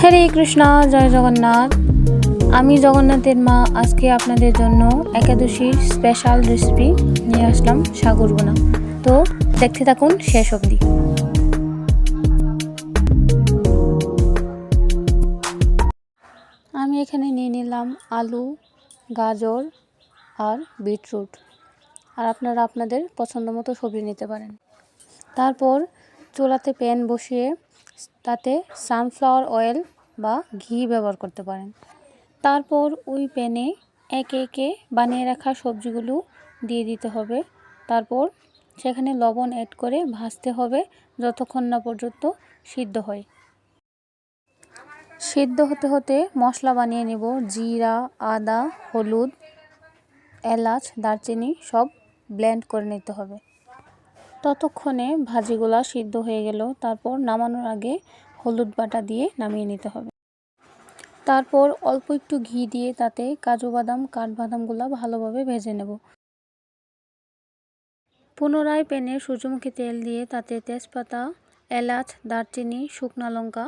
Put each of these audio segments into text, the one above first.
হরে কৃষ্ণ, জয় জগন্নাথ। আমি জগন্নাথের মা আজকে আপনাদের জন্য একাদশীর স্পেশাল রেসিপি নিয়ে আসলাম, সাগর বোনা। তো দেখতে থাকুন শেষ অবধি। আমি এখানে নিয়ে নিলাম আলু, গাজর আর বিটরুট, আর আপনারা আপনাদের পছন্দ মতো সবজি নিতে পারেন। তারপর চুলাতে প্যান বসিয়ে তাতে সানফ্লাওয়ার অয়েল বা ঘি ব্যবহার করতে পারেন। তারপর ওই প্যানে একে একে বানিয়ে রাখা সবজিগুলো দিয়ে দিতে হবে। তারপর সেখানে লবণ অ্যাড করে ভাজতে হবে যতক্ষণ না পর্যন্ত সিদ্ধ হয়। সিদ্ধ হতে হতে মশলা বানিয়ে নেব। জিরা, আদা, হলুদ, এলাচ, দারচিনি সব ব্লেন্ড করে নিতে হবে। ততক্ষণে ভাজিগুলা সিদ্ধ হয়ে গেল। তারপর নামানোর আগে হলুদ বাটা দিয়ে নামিয়ে নিতে হবে। তারপর অল্প একটু ঘি দিয়ে তাতে কাজু বাদাম, কাঠবাদামগুলো ভালোভাবে ভেজে নেব। পুনরায় প্যানে সূর্যমুখী তেল দিয়ে তাতে তেজপাতা, এলাচ, দারচিনি, শুকনো লঙ্কা,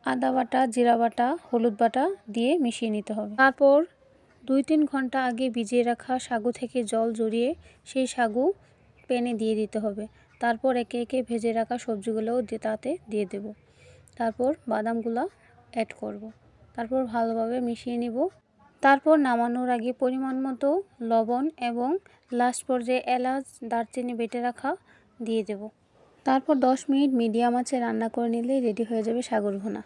আদা বাটা, জিরা বাটা, হলুদ বাটা দিয়ে মিশিয়ে নিতে হবে। তারপর 2-3 ঘন্টা আগে ভিজিয়ে রাখা সাগু থেকে জল ঝরিয়ে সেই সাগু প্যানে দিয়ে দিতে হবে। তারপর একে একে ভেজে রাখা সবজিগুলোও তাতে দিয়ে দেব। তারপর বাদামগুলো অ্যাড করব। তারপর ভালোভাবে মিশিয়ে নিব। তারপর নামানোর আগে পরিমাণ মতো লবণ এবং লাস্ট পর্যায়ে এলাচ, দারচিনি বেটে রাখা দিয়ে দেব। তারপর 10 মিনিট মিডিয়াম আঁচে রান্না করে নিলেই রেডি হয়ে যাবে সাগর ভুনা।